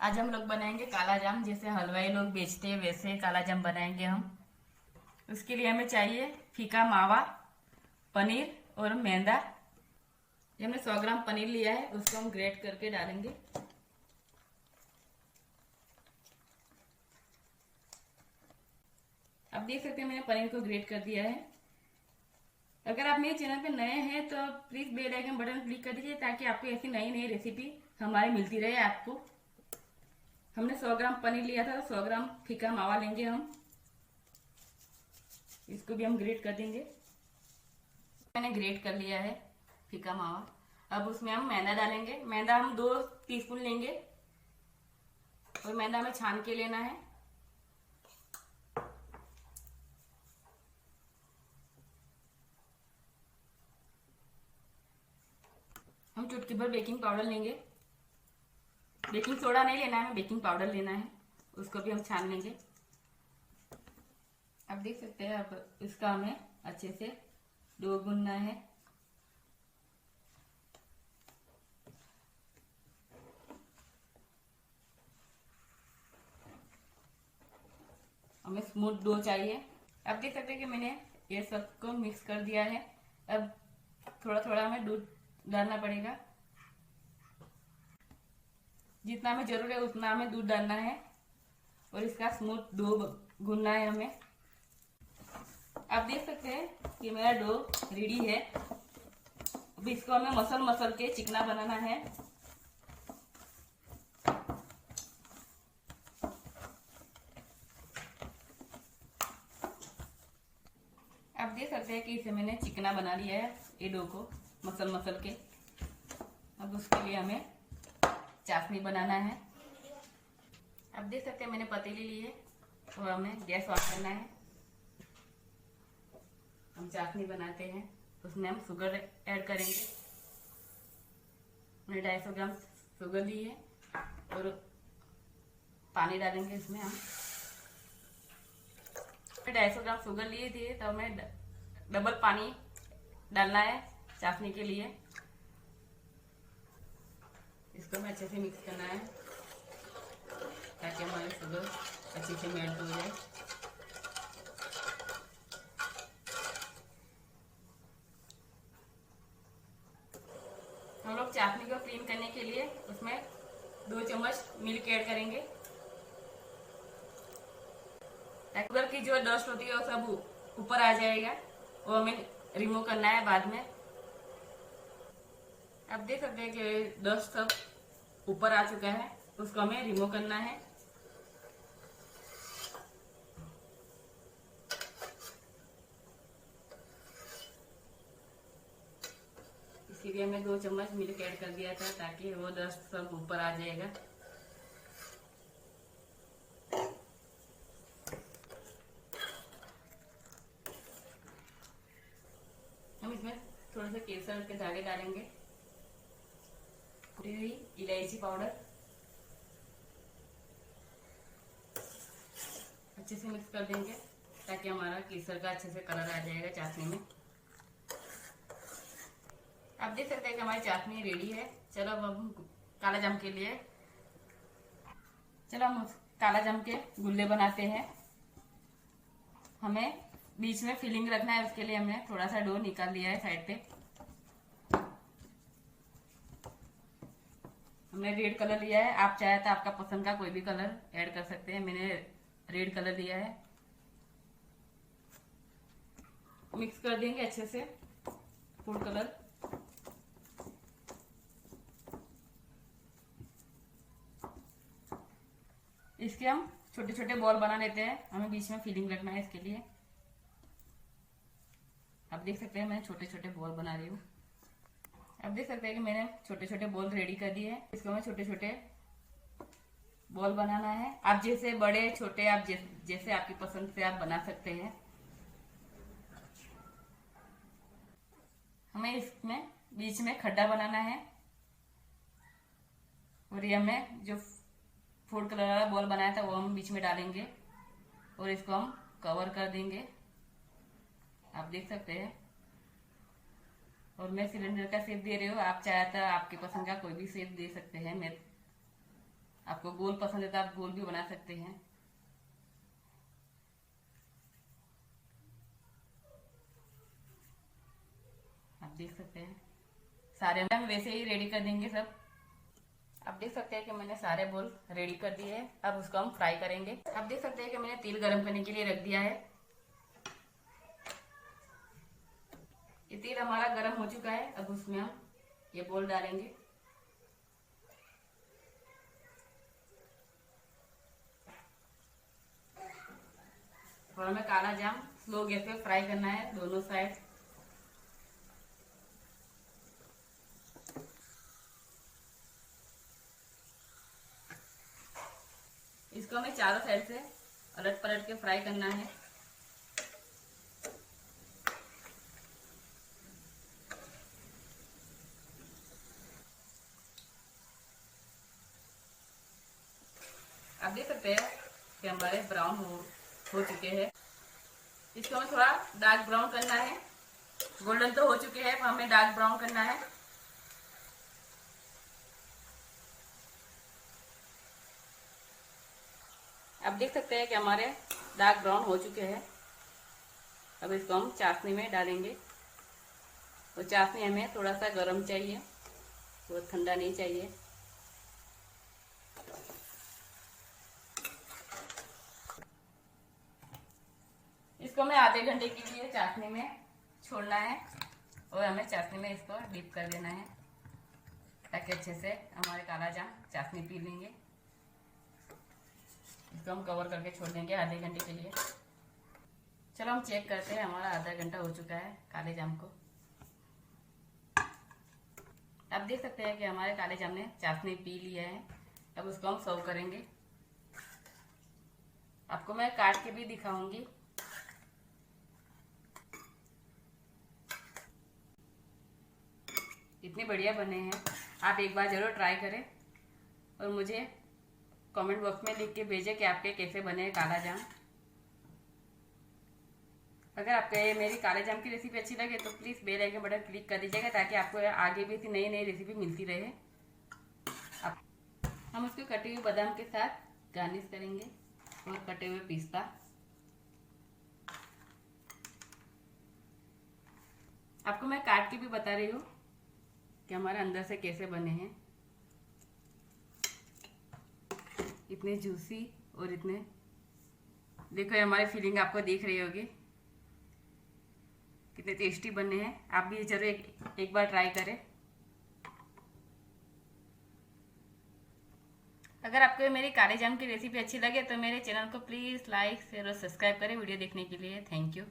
आज हम लोग बनाएंगे काला जाम। जैसे हलवाई लोग बेचते हैं वैसे काला जाम बनाएंगे हम। उसके लिए हमें चाहिए फीका मावा, पनीर और मैदा। ये हमने 100 ग्राम पनीर लिया है, उसको हम ग्रेट करके डालेंगे। आप देख सकते हैं मैंने पनीर को ग्रेट कर दिया है। अगर आप मेरे चैनल पे नए हैं तो please bell icon button click कर दीजिए ताकि आपको ऐसी नई नई रेसिपी हमारी मिलती रहे आपको। हमने 100 ग्राम पनीर लिया था, तो 100 ग्राम फीका मावा लेंगे हम। इसको भी हम ग्रेट कर देंगे। मैंने ग्रेट कर लिया है फीका मावा। अब उसमें हम मैदा डालेंगे। मैदा हम 2 टीस्पून लेंगे और मैदा हमें छान के लेना है। हम चुटकी भर बेकिंग पाउडर लेंगे। बेकिंग सोडा नहीं लेना है, हमें बेकिंग पाउडर लेना है। उसको भी हम छान लेंगे। आप देख सकते हैं अब इसका हमें अच्छे से डो गूंदना है। हमें स्मूथ डो चाहिए। आप देख सकते हैं कि मैंने ये सबको मिक्स कर दिया है। अब थोड़ा थोड़ा हमें दूध डालना पड़ेगा। जितना हमें जरूरत है उतना हमें दूध डालना है और इसका स्मूथ डो गूंदना है हमें। आप देख सकते हैं कि मेरा डो रेडी है। अब इसको हमें मसल मसल के चिकना बनाना है। आप देख सकते हैं कि इसे मैंने चिकना बना लिया है, ये डो को मसल मसल के। अब उसके लिए हमें चाशनी बनाना है। आप देख सकते हैं मैंने पतीली ली है और हमें गैस ऑन करना है। हम चाशनी बनाते हैं, उसमें हम शुगर ऐड करेंगे। मैंने 250 ग्राम शुगर ली है और पानी डालेंगे इसमें हम। 250 ग्राम शुगर लिए थे तो हमें डबल पानी डालना है चाशनी के लिए। इसको हमें अच्छे से मिक्स करना है ताकि हमारी शुगर अच्छे से मेल्ट हो जाए। हम लोग चाशनी को क्लीन करने के लिए उसमें 2 चम्मच मिल्क ऐड करेंगे ताकि शुगर की जो डस्ट होती है वो सब ऊपर आ जाएगा। वो हमें रिमूव करना है बाद में। आप देख सकते हैं कि डस्ट सब ऊपर आ चुका है, उसको हमें रिमूव करना है। इसीलिए हमने 2 चम्मच मिल्क ऐड कर दिया था ताकि वो डस्ट सब ऊपर आ जाएगा। हम इसमें थोड़ा सा केसर के धागे डालेंगे, कुटी हुई इलायची पाउडर। अच्छे से मिक्स कर देंगे ताकि हमारा केसर का अच्छे से कलर आ जाएगा चाशनी में। आप देख सकते हैं कि हमारी चाशनी रेडी है। चलो अब हम काला जाम के लिए हम काला जाम के गुल्ले बनाते हैं। हमें बीच में फिलिंग रखना है, उसके लिए हमने थोड़ा सा डो निकाल लिया है साइड पे। हमने रेड कलर लिया है, आप चाहे तो आपका पसंद का कोई भी कलर ऐड कर सकते हैं। मैंने रेड कलर लिया है। मिक्स कर देंगे अच्छे से फूड कलर। इसके हम छोटे छोटे बॉल बना लेते हैं। हमें बीच में फिलिंग रखना है इसके लिए। आप देख सकते हैं मैं छोटे छोटे बॉल बना रही हूँ। आप देख सकते हैं कि मैंने छोटे छोटे बॉल रेडी कर दिए हैं। इसको हमें छोटे छोटे बॉल बनाना है। आप जैसे बड़े छोटे आप जैसे आपकी पसंद से आप बना सकते हैं। हमें इसमें बीच में खड्डा बनाना है और ये हमें जो फूड कलर वाला बॉल बनाया था वो हम बीच में डालेंगे और इसको हम कवर कर देंगे। आप देख सकते हैं। और मैं सिलेंडर का शेप दे रही हूँ, आप चाहे तो आपके पसंद का कोई भी शेप दे सकते हैं। मैं आपको गोल पसंद है तो आप गोल भी बना सकते हैं। आप देख सकते हैं सारे हम वैसे ही रेडी कर देंगे सब। आप देख सकते हैं कि मैंने सारे बोल रेडी कर दिए हैं। अब उसको हम फ्राई करेंगे। आप देख सकते हैं कि मैंने तेल गरम करने के लिए रख दिया है। ये तेल हमारा गरम हो चुका है। अब उसमें हम ये बोल डालेंगे। और हमें काला जाम स्लो गैस पे फ्राई करना है दोनों साइड। इसको हमें चारों साइड से अलट पलट के फ्राई करना है। आप देख सकते हैं कि हमारे ब्राउन हो चुके हैं। इसको हमें थोड़ा डार्क ब्राउन करना है। गोल्डन तो हो चुके हैं, हमें डार्क ब्राउन करना है। आप देख सकते हैं कि हमारे डार्क ब्राउन हो चुके हैं। अब इसको हम चाशनी में डालेंगे। और चाशनी हमें थोड़ा सा गर्म चाहिए, वो ठंडा नहीं चाहिए। इसको हमें आधे घंटे के लिए चाशनी में छोड़ना है और हमें चाशनी में इसको डिप कर देना है ताकि अच्छे से हमारे काला जाम चाशनी पी लेंगे। इसको हम कवर करके छोड़ देंगे आधे घंटे के लिए। चलो हम चेक करते हैं, हमारा आधा घंटा हो चुका है काले जाम को। आप देख सकते हैं कि हमारे काले जाम ने चाशनी पी लिया है। अब उसको हम सर्व करेंगे। आपको मैं काट के भी दिखाऊंगी। इतने बढ़िया बने हैं, आप एक बार जरूर ट्राई करें और मुझे कमेंट बॉक्स में लिख के भेजें कि आपके कैसे बने काला जाम। अगर आपको ये मेरी काले जाम की रेसिपी अच्छी लगे तो please bell icon button click कर दीजिएगा ताकि आपको आगे भी ऐसी नई नई रेसिपी मिलती रहे। हम उसको कटे हुए बादाम के साथ गार्निश करेंगे और कटे हुए पिस्ता। आपको मैं काट के भी बता रही हूँ कि हमारे अंदर से कैसे बने हैं। इतने जूसी और इतने, देखो हमारी फीलिंग आपको दिख रही होगी कितने टेस्टी बने हैं। आप भी जरूर एक बार ट्राई करें। अगर आपको मेरी काले जाम की रेसिपी अच्छी लगे तो मेरे चैनल को प्लीज़ लाइक शेयर और सब्सक्राइब करें। वीडियो देखने के लिए थैंक यू।